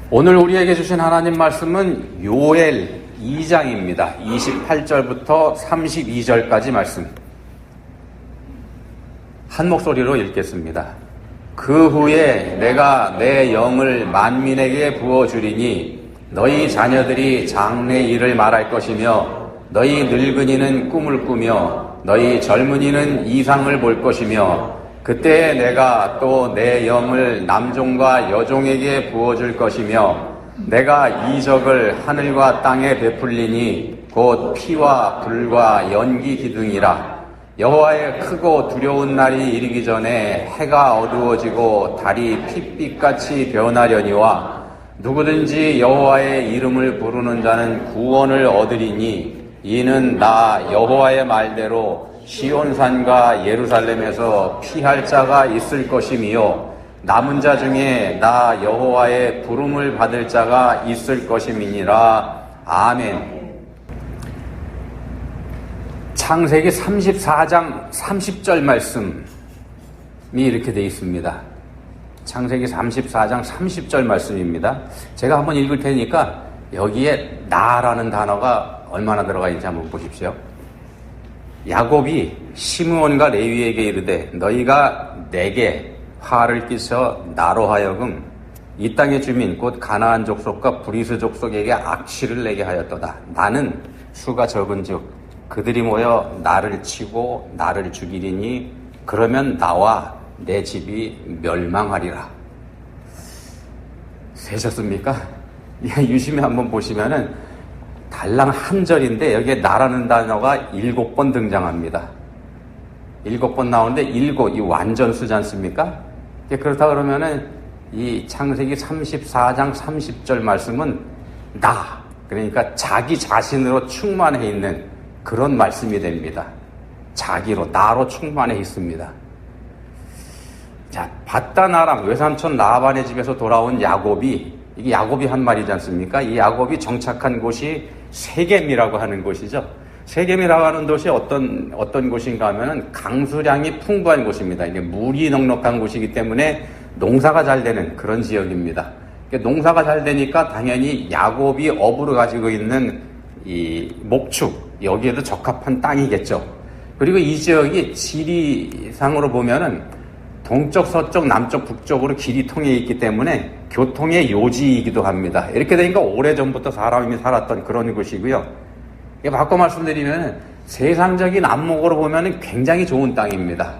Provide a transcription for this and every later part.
오늘 우리에게 주신 하나님 말씀은 요엘 2장입니다. 28절부터 32절까지 말씀. 한 목소리로 읽겠습니다. 그 후에 내가 내 영을 만민에게 부어주리니 너희 자녀들이 장래 일을 말할 것이며 너희 늙은이는 꿈을 꾸며 너희 젊은이는 이상을 볼 것이며 그때 내가 또 내 영을 남종과 여종에게 부어줄 것이며 내가 이적을 하늘과 땅에 베풀리니 곧 피와 불과 연기 기둥이라. 여호와의 크고 두려운 날이 이르기 전에 해가 어두워지고 달이 핏빛같이 변하려니와 누구든지 여호와의 이름을 부르는 자는 구원을 얻으리니 이는 나 여호와의 말대로 시온산과 예루살렘에서 피할 자가 있을 것이며 남은 자 중에 나 여호와의 부름을 받을 자가 있을 것임이니라. 아멘. 창세기 34장 30절 말씀이 이렇게 되어 있습니다. 창세기 34장 30절 말씀입니다. 제가 한번 읽을 테니까 여기에 나라는 단어가 얼마나 들어가 있는지 한번 보십시오. 야곱이 시므온과 레위에게 이르되 너희가 내게 화를 끼쳐 나로 하여금 이 땅의 주민 곧 가나안 족속과 브리스 족속에게 악취를 내게 하였도다. 나는 수가 적은즉 그들이 모여 나를 치고 나를 죽이리니 그러면 나와 내 집이 멸망하리라. 세셨습니까? 유심히 한번 보시면은 달랑 한 절인데 여기에 나라는 단어가 7번 등장합니다. 7번 나오는데 7, 이 완전수지 않습니까? 그렇다 그러면은 이 창세기 34장 30절 말씀은 나, 그러니까 자기 자신으로 충만해 있는 그런 말씀이 됩니다. 자기로, 나로 충만해 있습니다. 자, 바단 아람 외삼촌 라반의 집에서 돌아온 야곱이, 이게 야곱이 한 말이지 않습니까? 이 야곱이 정착한 곳이 세겜이라고 하는 곳이죠. 세겜이라고 하는 곳이 어떤 곳인가 하면은 강수량이 풍부한 곳입니다. 이게 물이 넉넉한 곳이기 때문에 농사가 잘 되는 그런 지역입니다. 농사가 잘 되니까 당연히 야곱이 업으로 가지고 있는 이 목축, 여기에도 적합한 땅이겠죠. 그리고 이 지역이 지리상으로 보면은 동쪽, 서쪽, 남쪽, 북쪽으로 길이 통해 있기 때문에 교통의 요지이기도 합니다. 이렇게 되니까 오래전부터 사람이 살았던 그런 곳이고요. 바꿔 말씀드리면 세상적인 안목으로 보면 굉장히 좋은 땅입니다.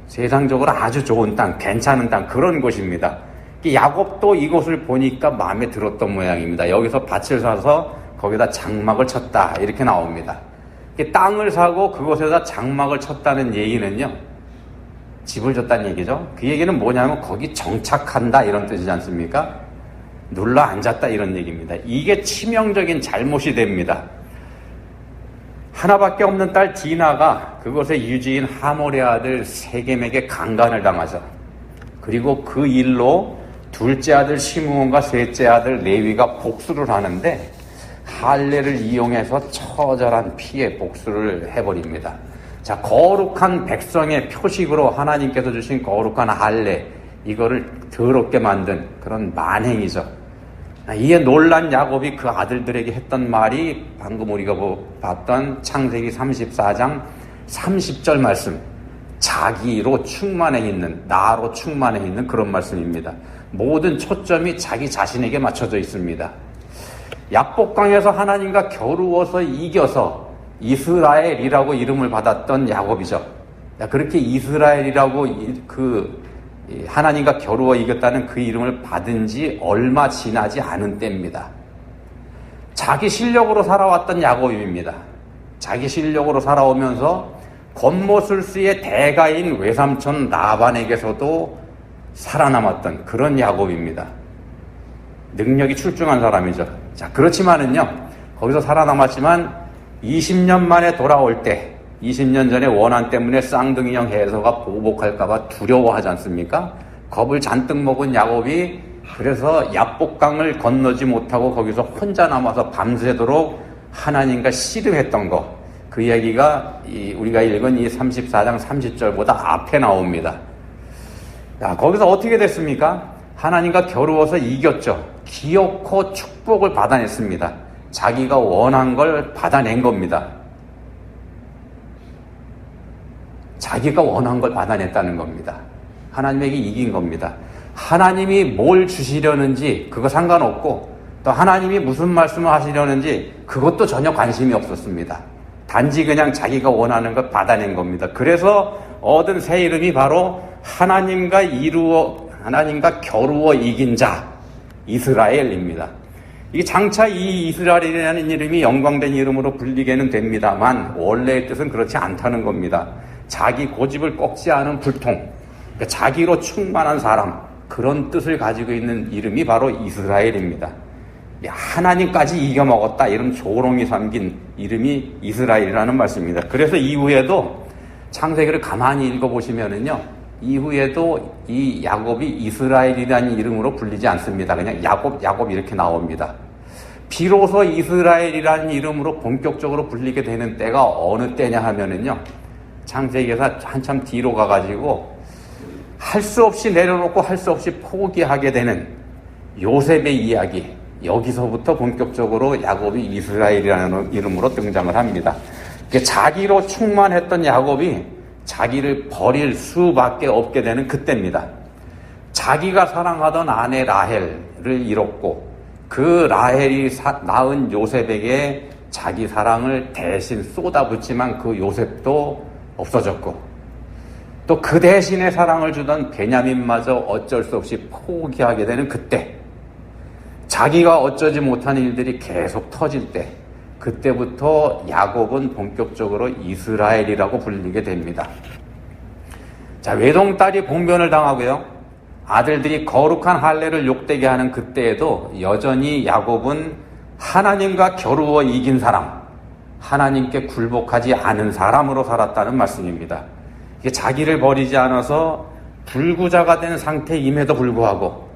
세상적으로 아주 좋은 땅, 괜찮은 땅, 그런 곳입니다. 야곱도 이곳을 보니까 마음에 들었던 모양입니다. 여기서 밭을 사서 거기다 장막을 쳤다, 이렇게 나옵니다. 땅을 사고 그곳에다 장막을 쳤다는 얘기는요, 집을 줬다는 얘기죠. 그 얘기는 뭐냐면 거기 정착한다, 이런 뜻이지 않습니까? 눌러 앉았다, 이런 얘기입니다. 이게 치명적인 잘못이 됩니다. 하나밖에 없는 딸 디나가 그곳의 유지인 하몰의 아들 세겜에게 강간을 당하죠. 그리고 그 일로 둘째 아들 시므온과 셋째 아들 레위가 복수를 하는데 할례를 이용해서 처절한 피해 복수를 해버립니다. 자, 거룩한 백성의 표식으로 하나님께서 주신 거룩한 할례, 이거를 더럽게 만든 그런 만행이죠. 이에 놀란 야곱이 그 아들들에게 했던 말이 방금 우리가 봤던 창세기 34장 30절 말씀, 자기로 충만해 있는, 나로 충만해 있는 그런 말씀입니다. 모든 초점이 자기 자신에게 맞춰져 있습니다. 약복강에서 하나님과 겨루어서 이겨서 이스라엘이라고 이름을 받았던 야곱이죠. 그렇게 이스라엘이라고 하나님과 겨루어 이겼다는 그 이름을 받은 지 얼마 지나지 않은 때입니다. 자기 실력으로 살아왔던 야곱입니다. 자기 실력으로 살아오면서 권모술수의 대가인 외삼촌 라반에게서도 살아남았던 그런 야곱입니다. 능력이 출중한 사람이죠. 자, 그렇지만은요, 거기서 살아남았지만 20년 만에 돌아올 때, 20년 전에 원한 때문에 쌍둥이형 해서가 보복할까봐 두려워하지 않습니까? 겁을 잔뜩 먹은 야곱이 그래서 야복강을 건너지 못하고 거기서 혼자 남아서 밤새도록 하나님과 씨름했던 거, 그 이야기가 우리가 읽은 이 34장 30절보다 앞에 나옵니다. 자, 거기서 어떻게 됐습니까? 하나님과 겨루어서 이겼죠. 기어코 축복을 받아냈습니다. 자기가 원한 걸 받아낸 겁니다. 자기가 원한 걸 받아냈다는 겁니다. 하나님에게 이긴 겁니다. 하나님이 뭘 주시려는지 그거 상관없고, 또 하나님이 무슨 말씀을 하시려는지 그것도 전혀 관심이 없었습니다. 단지 그냥 자기가 원하는 걸 받아낸 겁니다. 그래서 얻은 새 이름이 바로 하나님과 겨루어 이긴 자, 이스라엘입니다. 이게 장차 이 이스라엘이라는 이름이 영광된 이름으로 불리게는 됩니다만 원래의 뜻은 그렇지 않다는 겁니다. 자기 고집을 꺾지 않은 불통, 그러니까 자기로 충만한 사람, 그런 뜻을 가지고 있는 이름이 바로 이스라엘입니다. 하나님까지 이겨먹었다, 이런 조롱이 담긴 이름이 이스라엘이라는 말씀입니다. 그래서 이후에도 창세기를 가만히 읽어보시면은요, 이후에도 이 야곱이 이스라엘이라는 이름으로 불리지 않습니다. 그냥 야곱 이렇게 나옵니다. 비로소 이스라엘이라는 이름으로 본격적으로 불리게 되는 때가 어느 때냐 하면은요, 창세기에서 한참 뒤로 가가지고 할 수 없이 내려놓고 할 수 없이 포기하게 되는 요셉의 이야기, 여기서부터 본격적으로 야곱이 이스라엘이라는 이름으로 등장을 합니다. 자기로 충만했던 야곱이 자기를 버릴 수밖에 없게 되는 그때입니다. 자기가 사랑하던 아내 라헬을 잃었고, 그 라헬이 낳은 요셉에게 자기 사랑을 대신 쏟아붓지만 그 요셉도 없어졌고, 또 그 대신에 사랑을 주던 베냐민마저 어쩔 수 없이 포기하게 되는 그때, 자기가 어쩌지 못한 일들이 계속 터질 때, 그때부터 야곱은 본격적으로 이스라엘이라고 불리게 됩니다. 자, 외동딸이 봉변을 당하고요, 아들들이 거룩한 할례를 욕되게 하는 그때에도 여전히 야곱은 하나님과 겨루어 이긴 사람, 하나님께 굴복하지 않은 사람으로 살았다는 말씀입니다. 이게 자기를 버리지 않아서 불구자가 된 상태임에도 불구하고,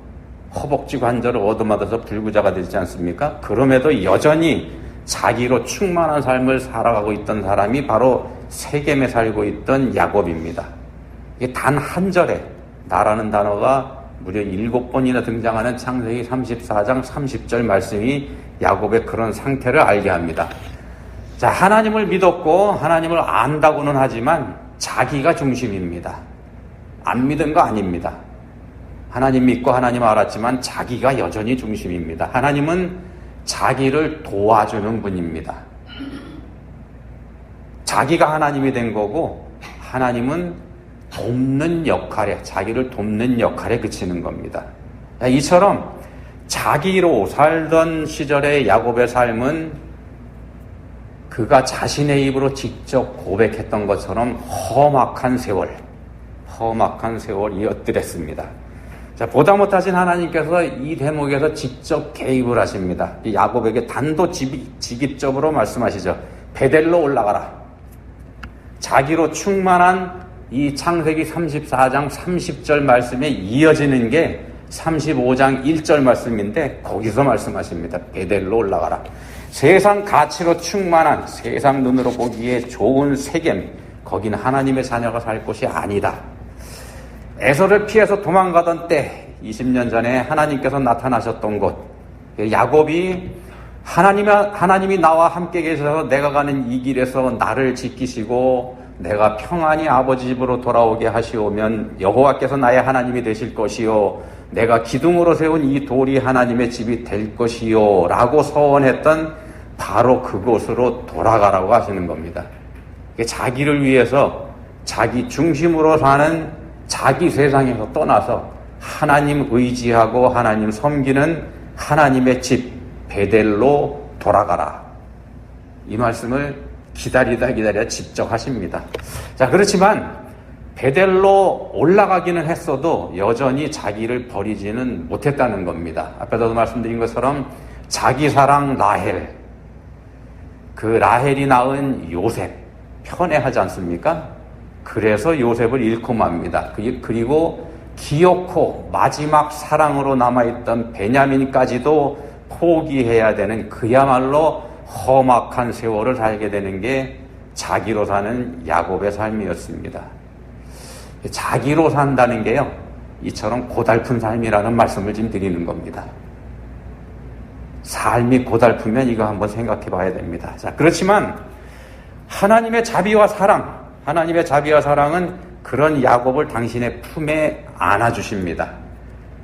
허벅지 관절을 얻어맞아서 불구자가 되지 않습니까? 그럼에도 여전히 자기로 충만한 삶을 살아가고 있던 사람이 바로 세겜에 살고 있던 야곱입니다. 이게 단 한 절에 나라는 단어가 무려 7번이나 등장하는 창세기 34장 30절 말씀이 야곱의 그런 상태를 알게 합니다. 자, 하나님을 믿었고 하나님을 안다고는 하지만 자기가 중심입니다. 안 믿은 거 아닙니다. 하나님 믿고 하나님 알았지만 자기가 여전히 중심입니다. 하나님은 자기를 도와주는 분입니다. 자기가 하나님이 된 거고, 하나님은 돕는 역할에, 자기를 돕는 역할에 그치는 겁니다. 이처럼 자기로 살던 시절의 야곱의 삶은 그가 자신의 입으로 직접 고백했던 것처럼 험악한 세월이었더랬습니다. 자, 보다 못하신 하나님께서 이 대목에서 직접 개입을 하십니다. 이 야곱에게 단도직입적으로 말씀하시죠. 베델로 올라가라. 자기로 충만한 이 창세기 34장 30절 말씀에 이어지는 게 35장 1절 말씀인데, 거기서 말씀하십니다. 베델로 올라가라. 세상 가치로 충만한, 세상 눈으로 보기에 좋은 세겜, 거긴 하나님의 자녀가 살 곳이 아니다. 에서를 피해서 도망가던 때, 20년 전에 하나님께서 나타나셨던 곳, 야곱이 하나님이 나와 함께 계셔서 내가 가는 이 길에서 나를 지키시고 내가 평안히 아버지 집으로 돌아오게 하시오면 여호와께서 나의 하나님이 되실 것이요, 내가 기둥으로 세운 이 돌이 하나님의 집이 될 것이요 라고 서원했던 바로 그곳으로 돌아가라고 하시는 겁니다. 자기를 위해서 자기 중심으로 사는 자기 세상에서 떠나서 하나님 의지하고 하나님 섬기는 하나님의 집 베델로 돌아가라. 이 말씀을 기다리다 직접 하십니다. 자, 그렇지만 베델로 올라가기는 했어도 여전히 자기를 버리지는 못했다는 겁니다. 앞에서도 말씀드린 것처럼 자기 사랑 라헬, 그 라헬이 낳은 요셉 편애하지 않습니까? 그래서 요셉을 잃고 맙니다. 그리고 기어코 마지막 사랑으로 남아있던 베냐민까지도 포기해야 되는 그야말로 험악한 세월을 살게 되는 게 자기로 사는 야곱의 삶이었습니다. 자기로 산다는 게요, 이처럼 고달픈 삶이라는 말씀을 지금 드리는 겁니다. 삶이 고달프면 이거 한번 생각해 봐야 됩니다. 자, 그렇지만 하나님의 자비와 사랑은 그런 야곱을 당신의 품에 안아주십니다.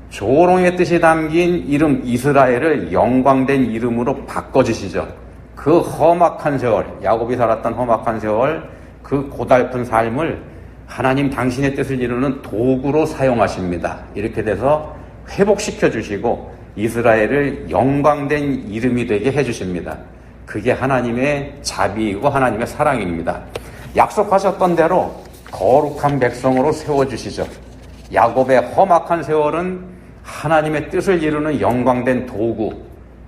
조롱의 뜻이 담긴 이름 이스라엘을 영광된 이름으로 바꿔주시죠. 그 험악한 세월, 야곱이 살았던 험악한 세월, 그 고달픈 삶을 하나님 당신의 뜻을 이루는 도구로 사용하십니다. 이렇게 돼서 회복시켜 주시고 이스라엘을 영광된 이름이 되게 해주십니다. 그게 하나님의 자비이고 하나님의 사랑입니다. 약속하셨던 대로 거룩한 백성으로 세워주시죠. 야곱의 험악한 세월은 하나님의 뜻을 이루는 영광된 도구,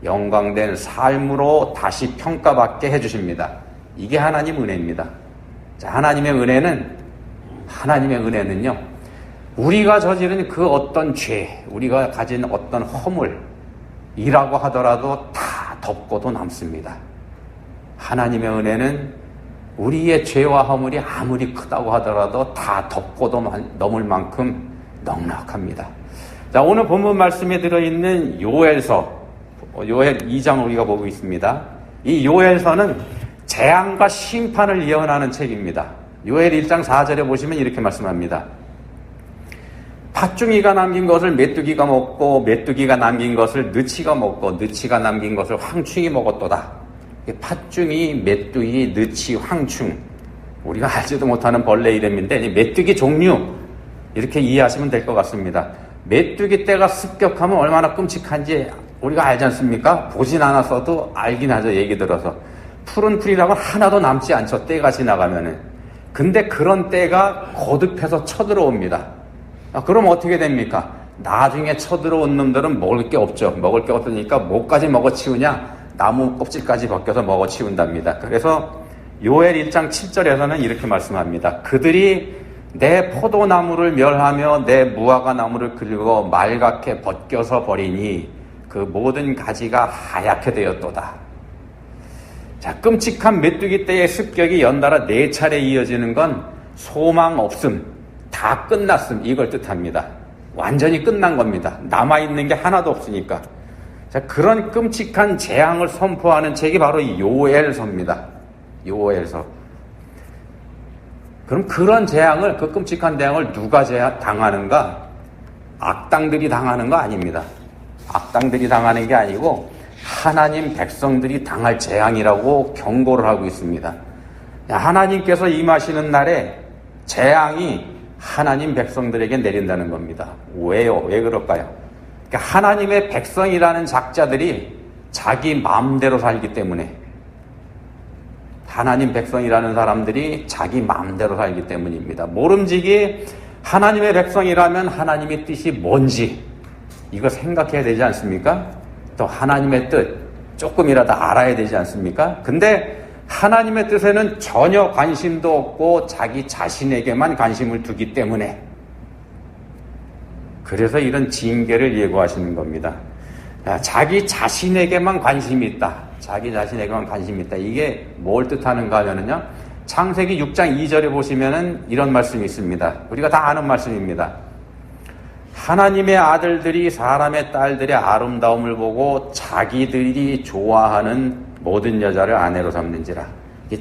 영광된 삶으로 다시 평가받게 해주십니다. 이게 하나님 은혜입니다. 자, 하나님의 은혜는요, 우리가 저지른 그 어떤 죄, 우리가 가진 어떤 허물이라고 하더라도 다 덮고도 남습니다. 하나님의 은혜는 우리의 죄와 허물이 아무리 크다고 하더라도 다 덮고도 넘을 만큼 넉넉합니다. 자, 오늘 본문 말씀에 들어있는 요엘서, 요엘 2장 우리가 보고 있습니다. 이 요엘서는 재앙과 심판을 예언하는 책입니다. 요엘 1장 4절에 보시면 이렇게 말씀합니다. 팥중이가 남긴 것을 메뚜기가 먹고 메뚜기가 남긴 것을 느치가 먹고 느치가 남긴 것을 황충이 먹었도다. 팥중이, 메뚜기, 느치, 황충, 우리가 알지도 못하는 벌레 이름인데 메뚜기 종류 이렇게 이해하시면 될 것 같습니다. 메뚜기 떼가 습격하면 얼마나 끔찍한지 우리가 알지 않습니까? 보진 않았어도 알긴 하죠. 얘기 들어서 푸른 풀이라고 하나도 남지 않죠. 때가 지나가면은. 근데 그런 때가 거듭해서 쳐들어옵니다. 그럼 어떻게 됩니까? 나중에 쳐들어온 놈들은 먹을 게 없죠. 먹을 게 없으니까 뭐까지 먹어치우냐? 나무 껍질까지 벗겨서 먹어치운답니다. 그래서 요엘 1장 7절에서는 이렇게 말씀합니다. 그들이 내 포도나무를 멸하며 내 무화과 나무를 긁어 말갛게 벗겨서 버리니 그 모든 가지가 하얗게 되었도다. 자, 끔찍한 메뚜기 떼의 습격이 연달아 4차례 이어지는 건 소망 없음, 다 끝났음, 이걸 뜻합니다. 완전히 끝난 겁니다. 남아있는 게 하나도 없으니까. 자, 그런 끔찍한 재앙을 선포하는 책이 바로 이 요엘서입니다. 요엘서. 그럼 그런 재앙을, 그 끔찍한 재앙을 누가 당하는가? 악당들이 당하는 거 아닙니다. 악당들이 당하는 게 아니고 하나님 백성들이 당할 재앙이라고 경고를 하고 있습니다. 하나님께서 임하시는 날에 재앙이 하나님 백성들에게 내린다는 겁니다. 왜요? 왜 그럴까요? 그러니까 하나님의 백성이라는 작자들이 자기 마음대로 살기 때문에, 하나님 백성이라는 사람들이 자기 마음대로 살기 때문입니다. 모름지기 하나님의 백성이라면 하나님의 뜻이 뭔지 이거 생각해야 되지 않습니까? 또 하나님의 뜻 조금이라도 알아야 되지 않습니까? 근데 하나님의 뜻에는 전혀 관심도 없고 자기 자신에게만 관심을 두기 때문에, 그래서 이런 징계를 예고하시는 겁니다. 자기 자신에게만 관심이 있다. 자기 자신에게만 관심이 있다. 이게 뭘 뜻하는가 하면은요, 창세기 6장 2절에 보시면은 이런 말씀이 있습니다. 우리가 다 아는 말씀입니다. 하나님의 아들들이 사람의 딸들의 아름다움을 보고 자기들이 좋아하는 모든 여자를 아내로 삼는지라.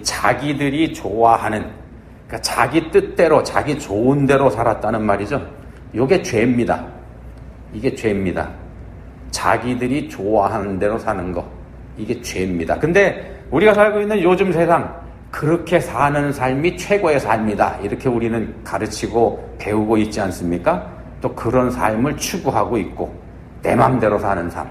자기들이 좋아하는, 그러니까 자기 뜻대로, 자기 좋은 대로 살았다는 말이죠. 이게 죄입니다. 이게 죄입니다. 자기들이 좋아하는 대로 사는 거, 이게 죄입니다. 근데 우리가 살고 있는 요즘 세상, 그렇게 사는 삶이 최고의 삶이다, 이렇게 우리는 가르치고 배우고 있지 않습니까? 또 그런 삶을 추구하고 있고, 내 맘대로 사는 삶,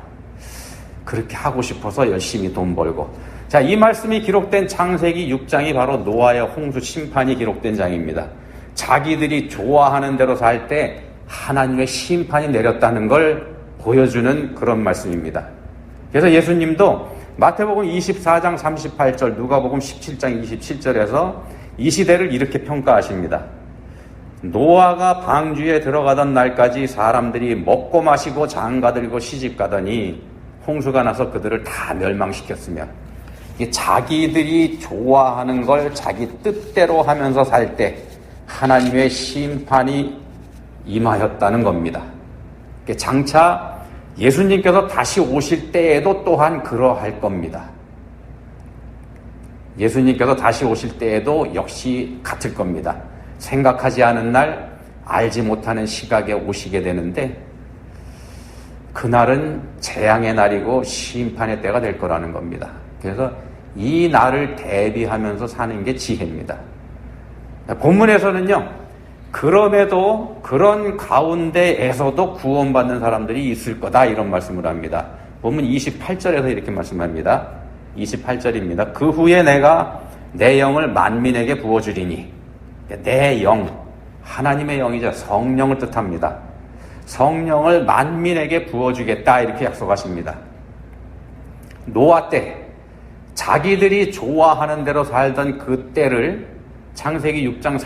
그렇게 하고 싶어서 열심히 돈 벌고. 자, 이 말씀이 기록된 창세기 6장이 바로 노아의 홍수 심판이 기록된 장입니다. 자기들이 좋아하는 대로 살 때 하나님의 심판이 내렸다는 걸 보여주는 그런 말씀입니다. 그래서 예수님도 마태복음 24장 38절, 누가복음 17장 27절에서 이 시대를 이렇게 평가하십니다. 노아가 방주에 들어가던 날까지 사람들이 먹고 마시고 장가들고 시집가더니 홍수가 나서 그들을 다 멸망시켰으며, 자기들이 좋아하는 걸 자기 뜻대로 하면서 살 때 하나님의 심판이 임하였다는 겁니다. 장차 예수님께서 다시 오실 때에도 또한 그러할 겁니다. 예수님께서 다시 오실 때에도 역시 같을 겁니다. 생각하지 않은 날, 알지 못하는 시각에 오시게 되는데 그날은 재앙의 날이고 심판의 때가 될 거라는 겁니다. 그래서 이 날을 대비하면서 사는 게 지혜입니다. 본문에서는요, 그럼에도 그런 가운데에서도 구원받는 사람들이 있을 거다 이런 말씀을 합니다. 본문 28절에서 이렇게 말씀합니다. 28절입니다. 그 후에 내가 내 영을 만민에게 부어주리니, 내 영, 하나님의 영이죠. 성령을 뜻합니다. 성령을 만민에게 부어주겠다 이렇게 약속하십니다. 노아 때 자기들이 좋아하는 대로 살던 그 때를 창세기 6장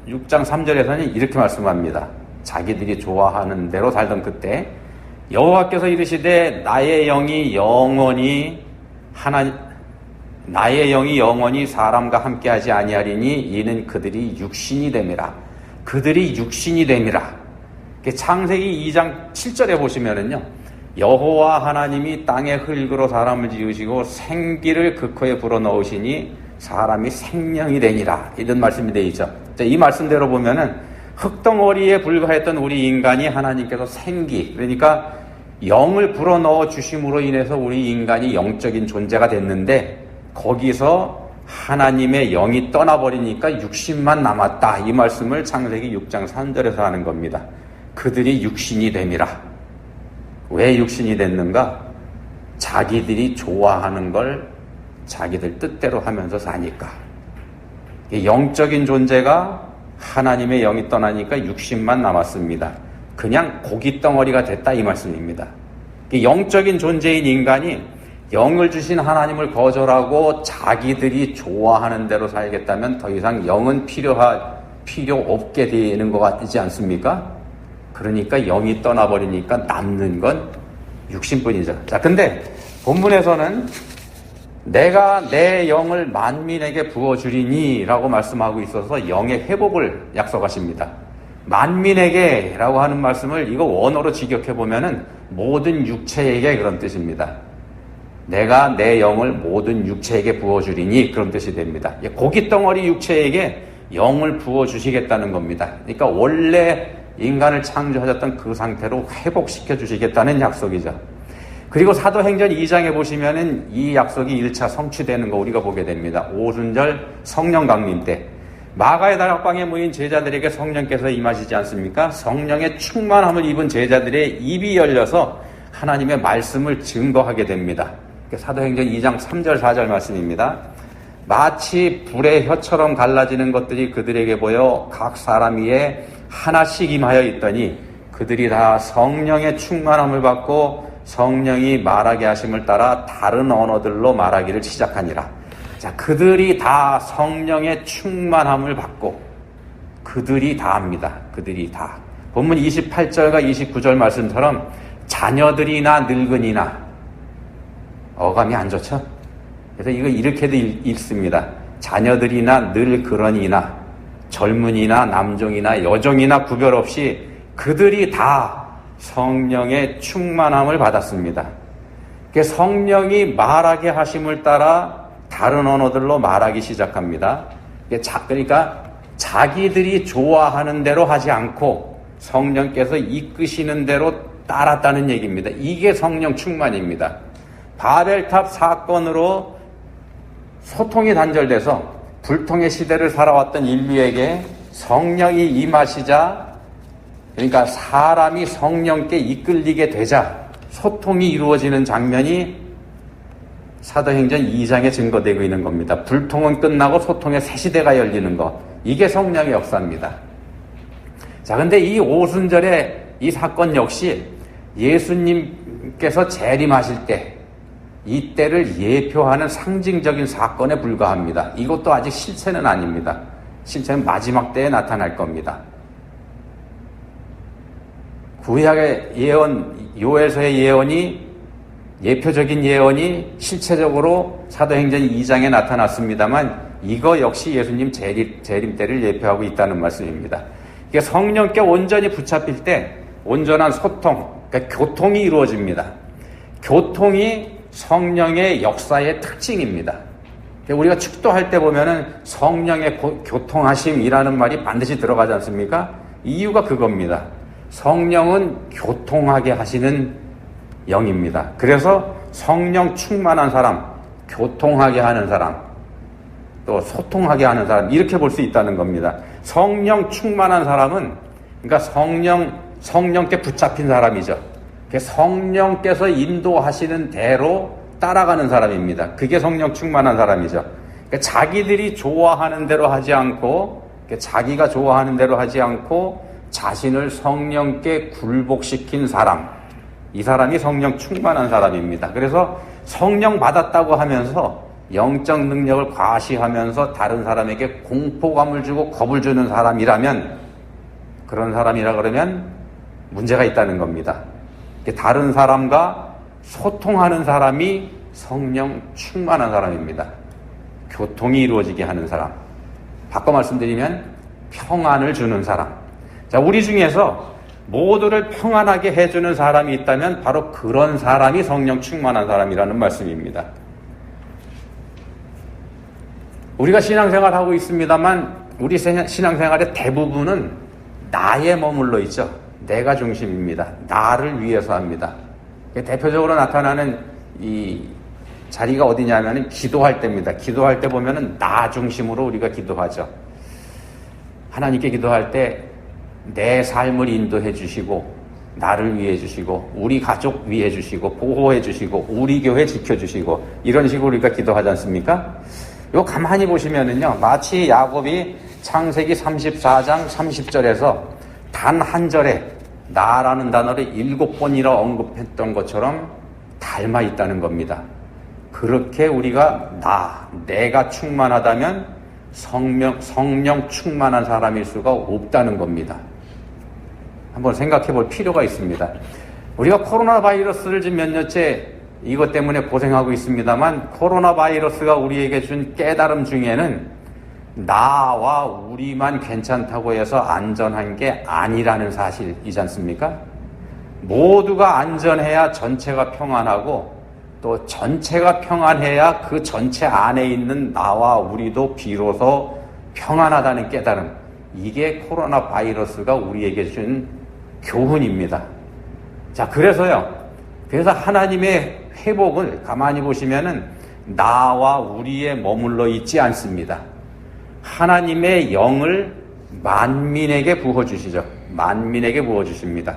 3절에서는 이렇게 말씀합니다. 자기들이 좋아하는 대로 살던 그때 여호와께서 이르시되 나의 영이 영원히 사람과 함께하지 아니하리니 이는 그들이 육신이 됨이라. 그들이 육신이 됨이라. 창세기 2장 7절에 보시면은요, 여호와 하나님이 땅의 흙으로 사람을 지으시고 생기를 그 코에 불어넣으시니 사람이 생명이 되니라 이런 말씀이 되어 있죠. 이 말씀대로 보면은 흙덩어리에 불과했던 우리 인간이 하나님께서 생기, 그러니까 영을 불어넣어 주심으로 인해서 우리 인간이 영적인 존재가 됐는데 거기서 하나님의 영이 떠나버리니까 육신만 남았다 이 말씀을 창세기 6장 3절에서 하는 겁니다. 그들이 육신이 됨이라. 왜 육신이 됐는가? 자기들이 좋아하는 걸 자기들 뜻대로 하면서 사니까. 영적인 존재가 하나님의 영이 떠나니까 육신만 남았습니다. 그냥 고깃덩어리가 됐다 이 말씀입니다. 영적인 존재인 인간이 영을 주신 하나님을 거절하고 자기들이 좋아하는 대로 살겠다면 더 이상 영은 필요 없게 되는 것 같지 않습니까? 그러니까 영이 떠나버리니까 남는 건 육신뿐이죠. 자, 근데 본문에서는 내가 내 영을 만민에게 부어주리니 라고 말씀하고 있어서 영의 회복을 약속하십니다. 만민에게 라고 하는 말씀을 이거 원어로 직역해보면은 모든 육체에게 그런 뜻입니다. 내가 내 영을 모든 육체에게 부어주리니 그런 뜻이 됩니다. 고깃덩어리 육체에게 영을 부어주시겠다는 겁니다. 그러니까 원래 인간을 창조하셨던 그 상태로 회복시켜 주시겠다는 약속이죠. 그리고 사도행전 2장에 보시면은 이 약속이 1차 성취되는 거 우리가 보게 됩니다. 오순절 성령 강림 때 마가의 다락방에 모인 제자들에게 성령께서 임하시지 않습니까? 성령의 충만함을 입은 제자들의 입이 열려서 하나님의 말씀을 증거하게 됩니다. 사도행전 2장 3절 4절 말씀입니다. 마치 불의 혀처럼 갈라지는 것들이 그들에게 보여 각 사람 위에 하나씩 임하여 있더니 그들이 다 성령의 충만함을 받고 성령이 말하게 하심을 따라 다른 언어들로 말하기를 시작하니라. 자, 그들이 다 성령의 충만함을 받고 그들이 다 합니다. 그들이 다. 본문 28절과 29절 말씀처럼 자녀들이나 늙은이나 어감이 안 좋죠? 그래서 이거 이렇게도 읽습니다. 자녀들이나 늙은이나 젊은이나 남종이나 여종이나 구별 없이 그들이 다 성령의 충만함을 받았습니다. 성령이 말하게 하심을 따라 다른 언어들로 말하기 시작합니다. 그러니까 자기들이 좋아하는 대로 하지 않고 성령께서 이끄시는 대로 따랐다는 얘기입니다. 이게 성령 충만입니다. 바벨탑 사건으로 소통이 단절돼서 불통의 시대를 살아왔던 인류에게 성령이 임하시자, 그러니까 사람이 성령께 이끌리게 되자 소통이 이루어지는 장면이 사도행전 2장에 증거되고 있는 겁니다. 불통은 끝나고 소통의 새 시대가 열리는 것. 이게 성령의 역사입니다. 자, 근데 이 오순절의 이 사건 역시 예수님께서 재림하실 때 이때를 예표하는 상징적인 사건에 불과합니다. 이것도 아직 실체는 아닙니다. 실체는 마지막 때에 나타날 겁니다. 구약의 예언, 요엘서의 예언이 예표적인 예언이 실체적으로 사도행전 2장에 나타났습니다만 이거 역시 예수님 재림 때를 예표하고 있다는 말씀입니다. 이게 성령께 온전히 붙잡힐 때 온전한 소통, 그러니까 교통이 이루어집니다. 교통이 성령의 역사의 특징입니다. 우리가 축도할 때 보면은 성령의 교통하심이라는 말이 반드시 들어가지 않습니까? 이유가 그겁니다. 성령은 교통하게 하시는 영입니다. 그래서 성령 충만한 사람, 교통하게 하는 사람, 또 소통하게 하는 사람, 이렇게 볼 수 있다는 겁니다. 성령 충만한 사람은, 그러니까 성령께 붙잡힌 사람이죠. 성령께서 인도하시는 대로 따라가는 사람입니다. 그게 성령 충만한 사람이죠. 그러니까 자기들이 좋아하는 대로 하지 않고, 자기가 좋아하는 대로 하지 않고 자신을 성령께 굴복시킨 사람, 이 사람이 성령 충만한 사람입니다. 그래서 성령 받았다고 하면서 영적 능력을 과시하면서 다른 사람에게 공포감을 주고 겁을 주는 사람이라면, 그런 사람이라 그러면 문제가 있다는 겁니다. 다른 사람과 소통하는 사람이 성령 충만한 사람입니다. 교통이 이루어지게 하는 사람. 바꿔 말씀드리면 평안을 주는 사람. 자, 우리 중에서 모두를 평안하게 해주는 사람이 있다면 바로 그런 사람이 성령 충만한 사람이라는 말씀입니다. 우리가 신앙생활 하고 있습니다만 우리 신앙생활의 대부분은 나에 머물러 있죠. 내가 중심입니다. 나를 위해서 합니다. 대표적으로 나타나는 이 자리가 어디냐면 기도할 때입니다. 기도할 때 보면은 나 중심으로 우리가 기도하죠. 하나님께 기도할 때 내 삶을 인도해 주시고, 나를 위해 주시고, 우리 가족 위해 주시고, 보호해 주시고, 우리 교회 지켜 주시고, 이런 식으로 우리가 기도하지 않습니까? 이거 가만히 보시면은요, 마치 야곱이 창세기 34장 30절에서 단 한 절에 나라는 단어를 7번이나 언급했던 것처럼 닮아 있다는 겁니다. 그렇게 우리가 내가 충만하다면 성령 충만한 사람일 수가 없다는 겁니다. 한번 생각해 볼 필요가 있습니다. 우리가 코로나 바이러스를 지금 몇 년째 이것 때문에 고생하고 있습니다만, 코로나 바이러스가 우리에게 준 깨달음 중에는 나와 우리만 괜찮다고 해서 안전한 게 아니라는 사실이지 않습니까? 모두가 안전해야 전체가 평안하고, 또 전체가 평안해야 그 전체 안에 있는 나와 우리도 비로소 평안하다는 깨달음. 이게 코로나 바이러스가 우리에게 준 교훈입니다. 자, 그래서 하나님의 회복을 가만히 보시면은 나와 우리에 머물러 있지 않습니다. 하나님의 영을 만민에게 부어주시죠. 만민에게 부어주십니다.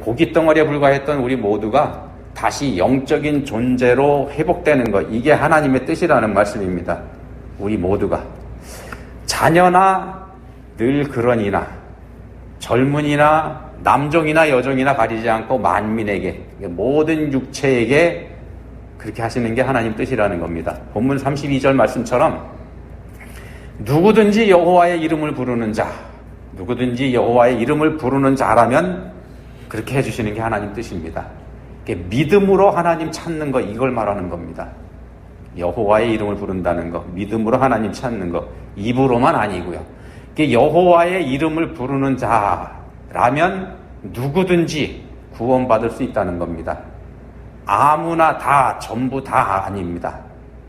고깃덩어리에 불과했던 우리 모두가 다시 영적인 존재로 회복되는 것, 이게 하나님의 뜻이라는 말씀입니다. 우리 모두가 자녀나 늘 그러니나 젊은이나 남종이나 여종이나 가리지 않고 만민에게, 모든 육체에게 그렇게 하시는 게 하나님 뜻이라는 겁니다. 본문 32절 말씀처럼 누구든지 여호와의 이름을 부르는 자, 누구든지 여호와의 이름을 부르는 자라면 그렇게 해주시는 게 하나님 뜻입니다. 믿음으로 하나님 찾는 거, 이걸 말하는 겁니다. 여호와의 이름을 부른다는 거, 믿음으로 하나님 찾는 거, 입으로만 아니고요. 여호와의 이름을 부르는 자라면 누구든지 구원받을 수 있다는 겁니다. 아무나 다, 전부 다 아닙니다.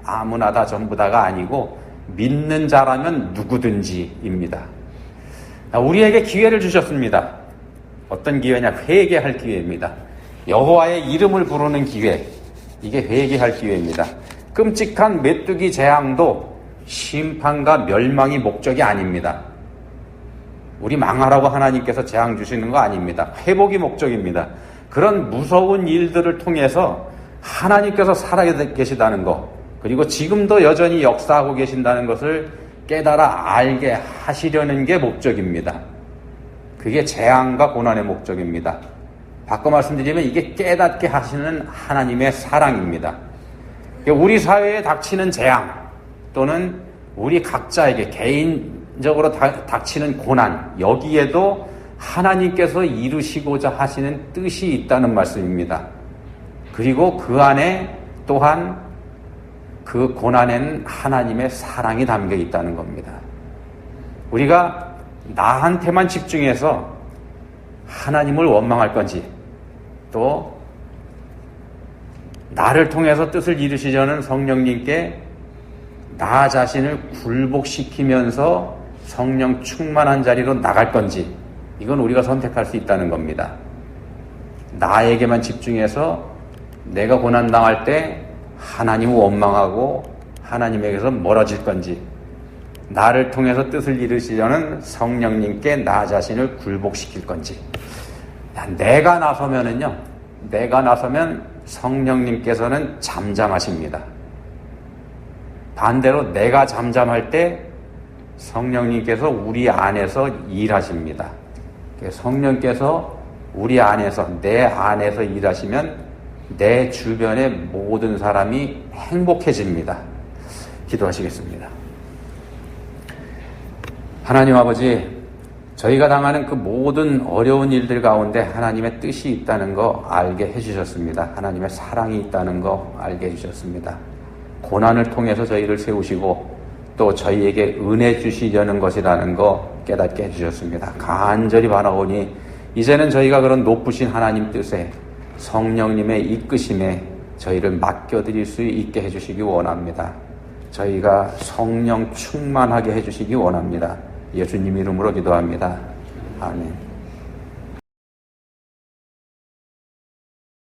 아무나 다, 전부 다가 아니고 믿는 자라면 누구든지입니다. 우리에게 기회를 주셨습니다. 어떤 기회냐? 회개할 기회입니다. 여호와의 이름을 부르는 기회, 이게 회개할 기회입니다. 끔찍한 메뚜기 재앙도 심판과 멸망이 목적이 아닙니다. 우리 망하라고 하나님께서 재앙 주시는 거 아닙니다. 회복이 목적입니다. 그런 무서운 일들을 통해서 하나님께서 살아계시다는 것, 그리고 지금도 여전히 역사하고 계신다는 것을 깨달아 알게 하시려는 게 목적입니다. 그게 재앙과 고난의 목적입니다. 바꿔 말씀드리면 이게 깨닫게 하시는 하나님의 사랑입니다. 우리 사회에 닥치는 재앙, 또는 우리 각자에게 개인적으로 닥치는 고난, 여기에도 하나님께서 이루시고자 하시는 뜻이 있다는 말씀입니다. 그리고 그 안에 또한 그 고난에는 하나님의 사랑이 담겨 있다는 겁니다. 우리가 나한테만 집중해서 하나님을 원망할 건지, 또 나를 통해서 뜻을 이루시려는 성령님께 나 자신을 굴복시키면서 성령 충만한 자리로 나갈 건지, 이건 우리가 선택할 수 있다는 겁니다. 나에게만 집중해서 내가 고난당할 때 하나님을 원망하고 하나님에게서 멀어질 건지, 나를 통해서 뜻을 이루시려는 성령님께 나 자신을 굴복시킬 건지. 내가 나서면 성령님께서는 잠잠하십니다. 반대로 내가 잠잠할 때 성령님께서 우리 안에서 일하십니다. 성령께서 우리 안에서, 내 안에서 일하시면 내 주변의 모든 사람이 행복해집니다. 기도하시겠습니다. 하나님 아버지, 저희가 당하는 그 모든 어려운 일들 가운데 하나님의 뜻이 있다는 거 알게 해주셨습니다. 하나님의 사랑이 있다는 거 알게 해주셨습니다. 고난을 통해서 저희를 세우시고 또 저희에게 은혜 주시려는 것이라는 거 깨닫게 해주셨습니다. 간절히 바라오니 이제는 저희가 그런 높으신 하나님 뜻에 성령님의 이끄심에 저희를 맡겨드릴 수 있게 해주시기 원합니다. 저희가 성령 충만하게 해주시기 원합니다. 예수님 이름으로 기도합니다. 아멘.